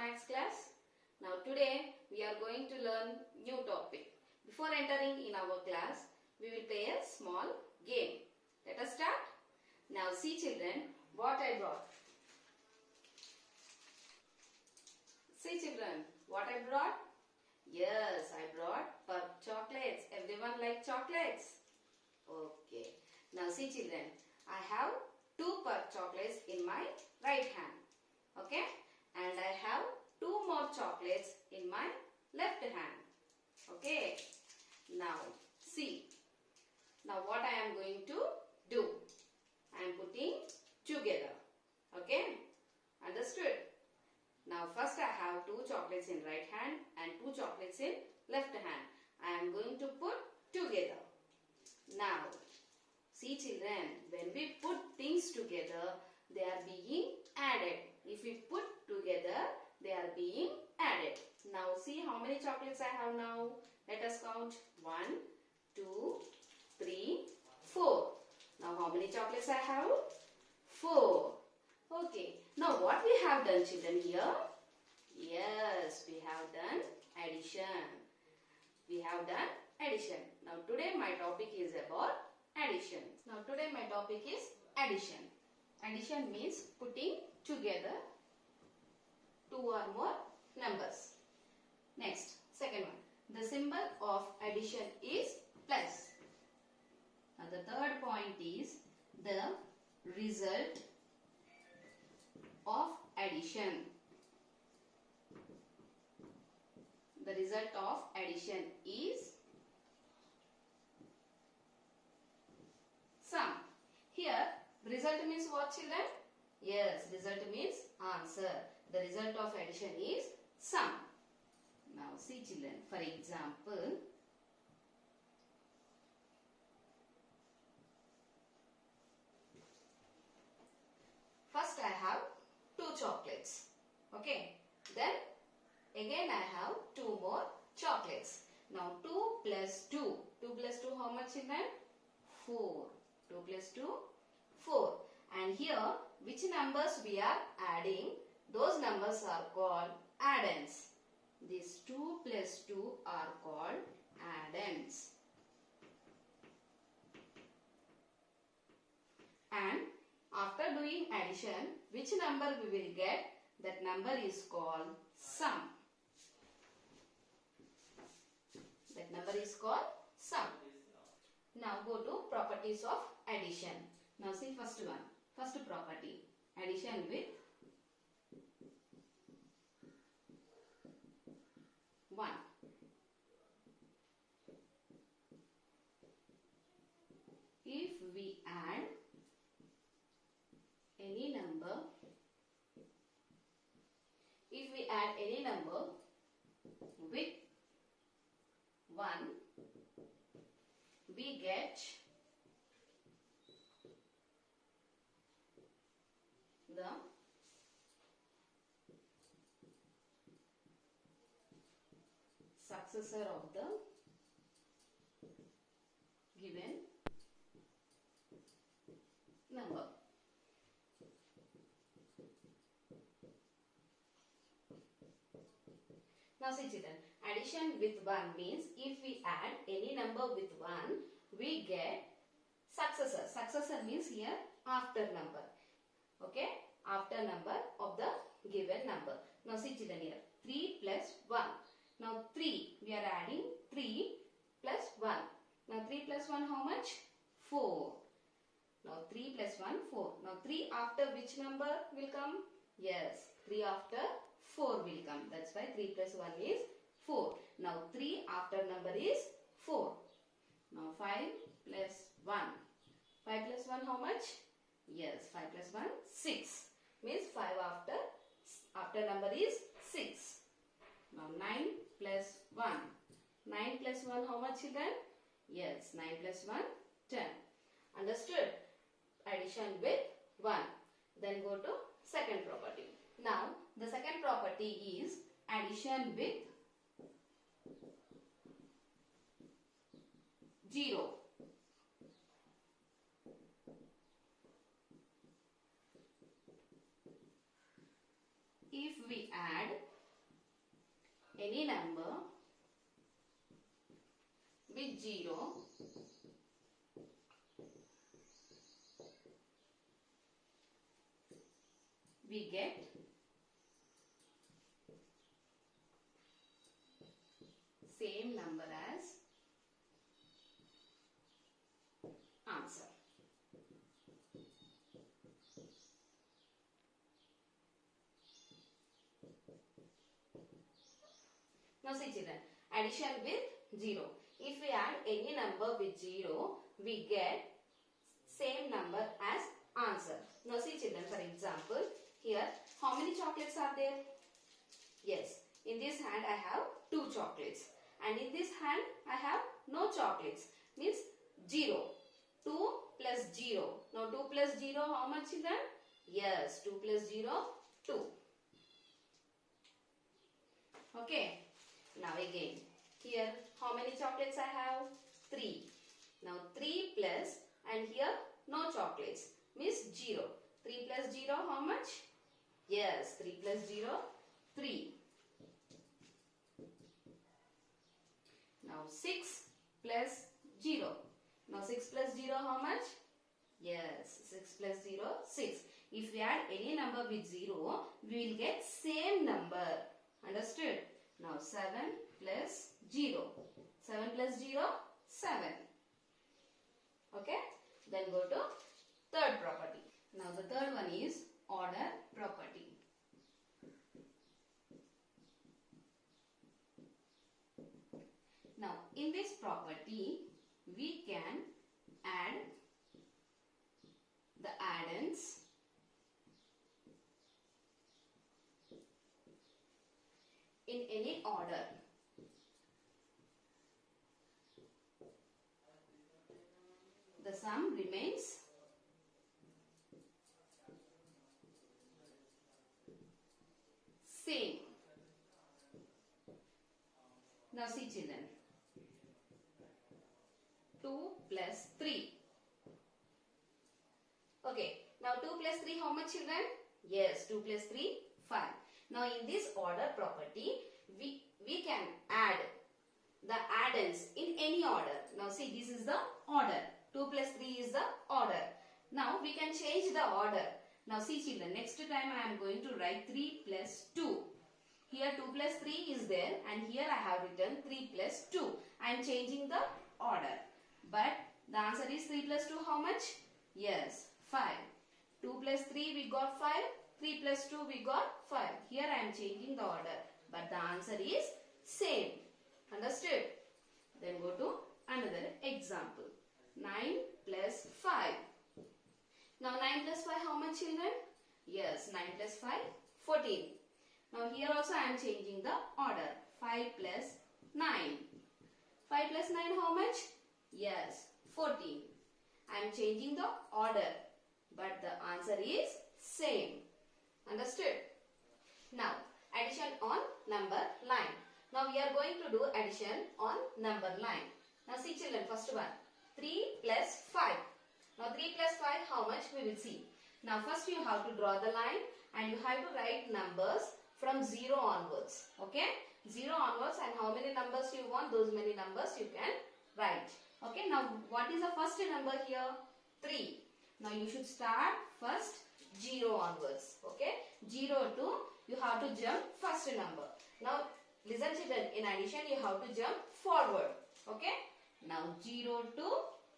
Maths class. Now today we are going to learn new topic. Before entering in our class, we will play a small game. Let us start. Now see children, what I brought. See children, what I brought? Yes, I brought purp chocolates. Everyone like chocolates? Okay. Now see children, I have 2 purp chocolates in my right hand. Okay. And I have 2 more chocolates in my left hand. Okay. Now see. Now what I am going to do? I am putting together. Okay. Understood? Now first I have 2 chocolates in right hand and 2 chocolates in left hand. I am going to put together. Now see children, when we put things together, they are being added. If we put together, they are being added. Now see how many chocolates I have now. Let us count. 1, 2, 3, 4. Now how many chocolates I have? 4. Okay. Now what we have done children here? Yes, we have done addition. We have done addition. Now today my topic is about addition. Now today my topic is addition. Addition means putting together 2 or more numbers. Next, second one. The symbol of addition is plus. Now the third point is the result of addition. The result of addition is sum. Here, result means what children? Yes, result means answer. The result of addition is sum. Now see children, for example, first I have 2 chocolates. Okay. Then again I have 2 more chocolates. Now 2 plus 2. 2 plus 2 how much children? 4. 2 plus 2, 4. And here which numbers we are adding? Those numbers are called addends. These 2 plus 2 are called addends. And after doing addition, which number we will get? That number is called sum. That number is called sum. Now go to properties of addition. Now see first one. First property. Addition with 1. If we add any number, with 1, we get the successor of the given number. Now see children, addition with 1 means if we add any number with 1, we get successor. Successor means here after number. Okay, after number of the given number. Now see children here, 3 plus 1. Now 3, we are adding 3 plus 1. Now 3 plus 1 how much? 4. Now 3 plus 1, 4. Now 3 after which number will come? Yes, 3 after 4 will come. That's why 3 plus 1 is 4. Now 3 after number is 4. Now 5 plus 1. 5 plus 1 how much? Yes, 5 plus 1, 6. Means 5 after number is 6. Now 9 plus 1. 9 plus 1 how much children? Yes, 9 plus 1, 10. Understood? Addition with 1. Then go to second property. Now the second property is addition with 0. If we add any number with 0, we get same number as answer. Now see children, addition with 0. If we add any number with 0, we get same number as answer. Now see children, for example, here how many chocolates are there? Yes, in this hand I have 2 chocolates and in this hand I have no chocolates, means 0. 2 plus 0. Now 2 plus 0 how much children? Yes, 2 plus 0, 2. Okay. Now again, here how many chocolates I have? 3. Now 3 plus and here no chocolates, means 0. 3 plus 0 how much? Yes, 3 plus 0, 3. Now 6 plus 0. Now 6 plus 0 how much? Yes, 6 plus 0, 6. If we add any number with 0, we will get same number. Understood? Now 7 plus 0. 7 plus 0, 7. Okay? Then go to third property. Now the third one is order property. Now in this property, we can add the addends in any order. The sum remains same. Now see children, 2 plus 3. Okay, now 2 plus 3 how much children? Yes, 2 plus 3, 5. Now in this order property, we can add the addends in any order. Now see, this is the order. 2 plus 3 is the order. Now we can change the order. Now see children, next time I am going to write 3 plus 2. Here 2 plus 3 is there and here I have written 3 plus 2. I am changing the order. But the answer is 3 plus 2 how much? Yes, 5. 2 plus 3 we got 5. 3 plus 2 we got 5. Here I am changing the order. But the answer is same. Understood? Then go to another example. 9 plus 5. Now 9 plus 5 how much children? Yes, 9 plus 5, 14. Now here also I am changing the order. 5 plus 9. 5 plus 9 how much? Yes, 14. I am changing the order. But the answer is same. Understood? Now addition on number line. Now we are going to do addition on number line. Now see children, first one. 3 plus 5. Now 3 plus 5 how much we will see. Now first you have to draw the line and you have to write numbers from 0 onwards. Okay? 0 onwards and how many numbers you want, those many numbers you can write. Okay? Now what is the first number here? 3. Now you should start first 0 onwards. Okay? 0 to, you have to jump first number. Now listen children, in addition you have to jump forward. Okay? Now 0 to,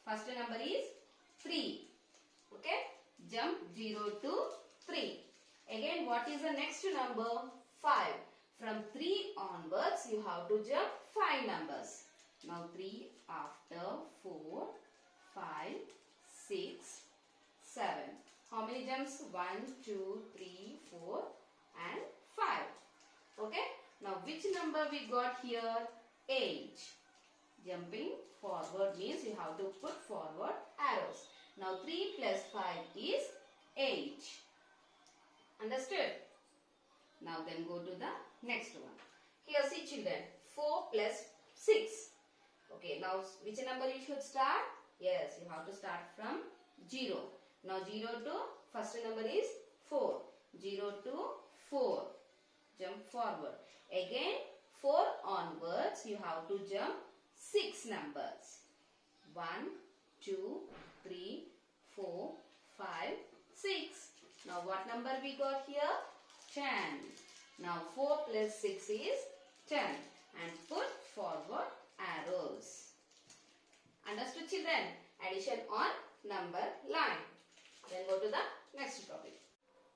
first number is 3. Okay? Jump 0 to 3. Again, what is the next number? 5. From 3 onwards, you have to jump 5 numbers. Now 3 after 4, 5, 6, 7. How many jumps? 1, 2, 3, 4 and 5. Okay? Now which number we got here? 8. Jumping forward means you have to put forward arrows. Now 3 plus 5 is 8. Understood? Now then go to the next one. Here see children, 4 plus 6. Okay, now which number you should start? Yes, you have to start from 0. Now 0 to, first number is 4. 0 to 4. Jump forward. Again 4 onwards, you have to jump 6 numbers. 1, 2, 3, 4, 5, 6. Now what number we got here? 10. Now 4 plus 6 is 10. And put forward arrows. Understood, children? Addition on number line. Then go to the next topic.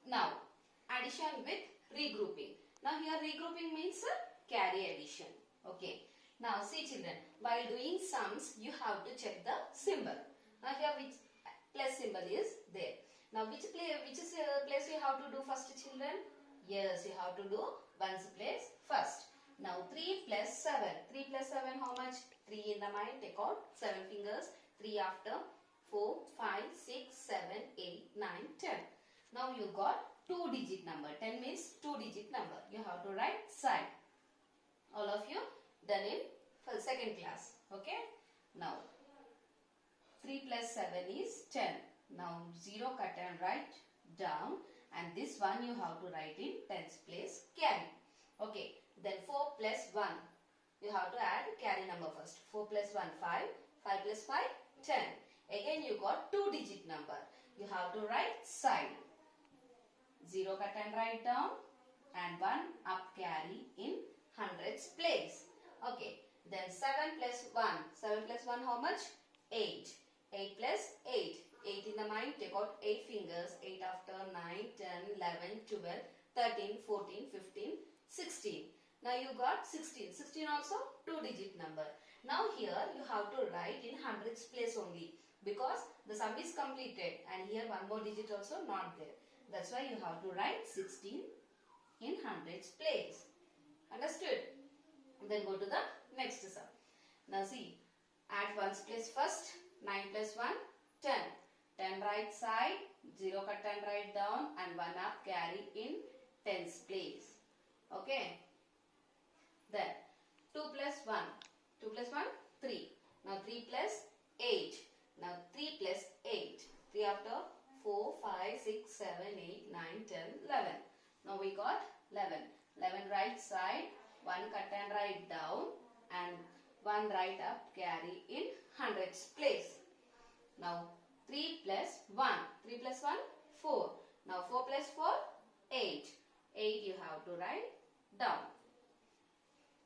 Now, addition with regrouping. Now here regrouping means carry addition. Okay. Now see children, while doing sums, you have to check the symbol. Now here which plus symbol is there. Now which place you have to do first, children? Yes, you have to do ones place first. Now 3 plus 7. 3 plus 7 how much? 3 in the mind, take out 7 fingers. 3 after 4, 5, 6, 7, 8, 9, 10. Now you got 2 digit number. 10 means 2 digit number. You have to write side. All of you done in for second class. Okay. Now 3 plus 7 is 10. Now 0 cut and write down. And this one you have to write in tens place carry. Okay. Then 4 plus 1. You have to add carry number first. 4 plus 1, 5. 5 plus 5, 10. Again you got 2 digit number. You have to write side. 0 cut and write down. And 1 up carry in hundreds place. Okay. Then 7 plus 1. 7 plus 1 how much? 8. 8 plus 8. 8 in the mind. Take out 8 fingers. 8 after 9, 10, 11, 12, 13, 14, 15, 16. Now you got 16. 16 also 2 digit number. Now here you have to write in hundreds place only. Because the sum is completed. And here one more digit also not there. That's why you have to write 16 in hundreds place. Understood? Then go to the next sum. Now see, add ones place first. 9 plus 1, 10. 10 right side, 0 cut and write down, and 1 up carry in tens place. Okay. Then 2 plus 1. 2 plus 1, 3. Now 3 plus 8. Now 3 plus 8. 3 after 4, 5, 6, 7, 8, 9, 10, 11. Now we got 11. 11 right side, 1 cut and write down, and 1 right up carry in hundreds place. Now 3 plus 1. 3 plus 1, 4. Now 4 plus 4, 8. 8 you have to write down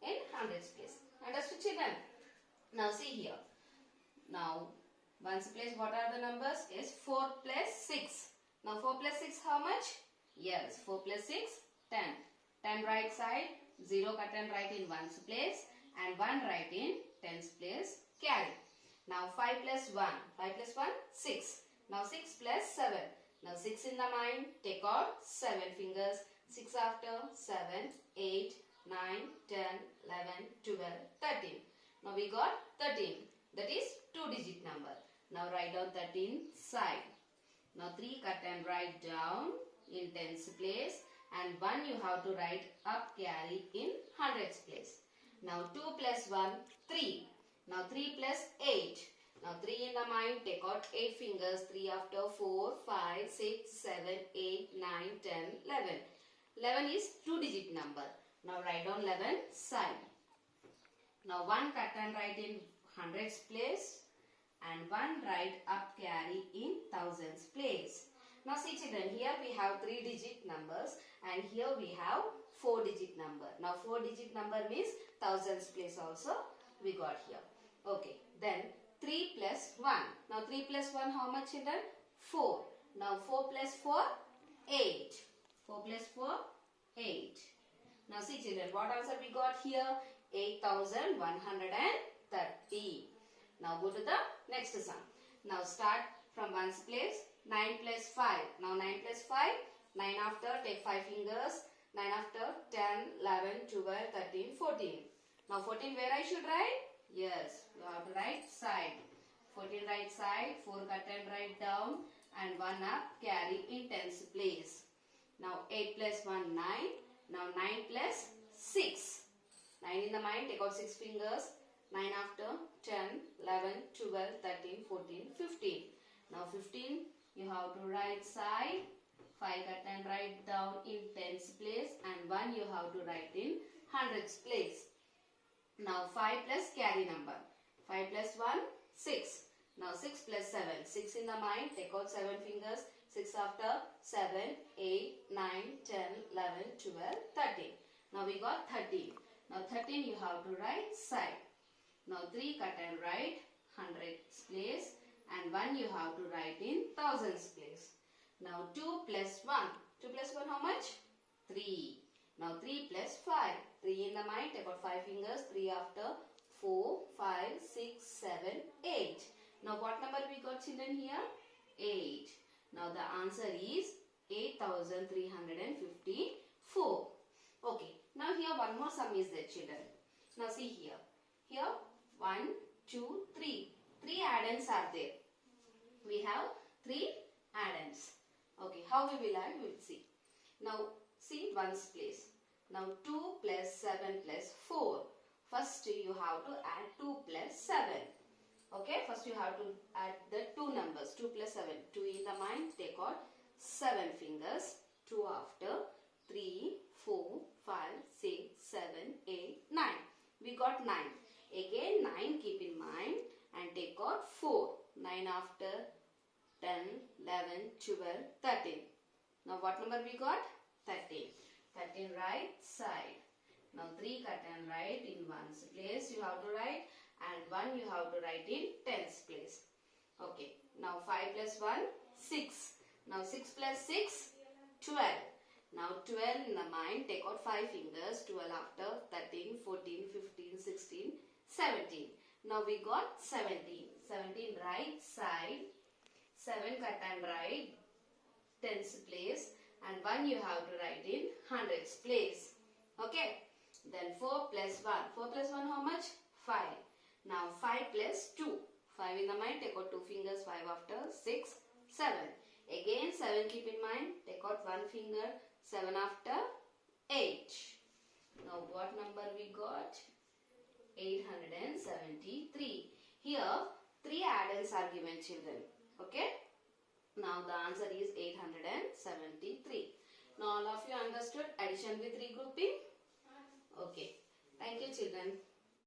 in hundreds place. Understood, children? Now see here. Now ones place what are the numbers? Is 4 plus 6. Now 4 plus 6 how much? Yes, 4 plus 6, 10. 10 right side, 0 cut and write in ones place, and 1 write in tens place carry. Now 5 plus 1. 5 plus 1, 6. Now 6 plus 7. Now 6 in the mind, take out 7 fingers. 6 after 7, 8, 9, 10, 11, 12, 13. Now we got 13. That is 2 digit number. Now write down 13 side. Now 3 cut and write down in tens place. And 1 you have to write up carry in hundreds place. Now 2 plus 1, 3. Now 3 plus 8. Now 3 in the mind, take out 8 fingers. 3 after 4, 5, 6, 7, 8, 9, 10, 11. 11 is 2 digit number. Now write down 11 side. Now 1 cut and write in hundreds place. And 1 write up carry in thousands place. Now see children, here we have 3 digit numbers. And here we have 4 digit number. Now 4 digit number means thousands place also we got here. Okay. Then 3 plus 1. Now 3 plus 1 how much children? 4. Now 4 plus 4, 8. 4 plus 4, 8. Now see children, what answer we got here? 8,130. Now go to the next sum. Now start from ones place. 9 plus 5. Now 9 plus 5. 9 after, take 5 fingers. 9 after, 10, 11, 12, 13, 14. Now 14 where I should write? Yes, you have to write side. 14 right side, 4 cut and write down, and 1 up carry in tens place. Now 8 plus 1, 9. Now 9 plus 6. 9 in the mind, take out 6 fingers. 9 after, 10, 11, 12, 13, 14, 15. Now 15, you have to write side. 5 cut and write down in tens place, and 1 you have to write in hundreds place. Now 5 plus carry number. 5 plus 1, 6. Now 6 plus 7. 6 in the mind, take out 7 fingers. 6 after 7, 8, 9, 10, 11, 12, 13. Now we got 13. Now 13 you have to write side. Now 3 cut and write hundreds place, and 1 you have to write in thousands place. Now 2 plus 1. 2 plus 1 how much? 3. Now 3 plus 5. 3 in the mind, take out 5 fingers. 3 after 4, 5, 6, 7, 8. Now what number we got children here? 8. Now the answer is 8354. Okay. Now here one more sum is there children. Now see here. Here 1, 2, 3. 3 addends are there. We have 3 addends. Okay. How we will add? We will see. Now see ones place. Now 2 plus 7 plus 4. First you have to add 2 plus 7. Okay, first you have to add the two numbers. 2 plus 7. 2 in the mind, take out 7 fingers. 2 after 3, 4, 5, 6, 7, 8, 9. We got 9. Again 9 keep in mind and take out 4. 9 after 10, 11, 12, 13. Now what number we got? 13. 13 right side. Now 3 cut and write in ones place you have to write, and 1 you have to write in tens place. Okay. Now 5 plus 1, 6. Now 6 plus 6, 12. Now 12 in the mind, take out 5 fingers. 12 after 13, 14, 15, 16, 17. Now we got 17. 17 right side. 7 cut and write tens place, and 1 you have to write in hundreds place. Okay. Then 4 plus 1. 4 plus 1 how much? 5. Now 5 plus 2. 5 in the mind, take out 2 fingers. 5 after 6, 7. Again 7 keep in mind, take out 1 finger. 7 after 8. Now what number we got? 873. Here 3 addends are given children. Okay. Now the answer is 873. Now all of you understood addition with regrouping? Okay. Thank you children.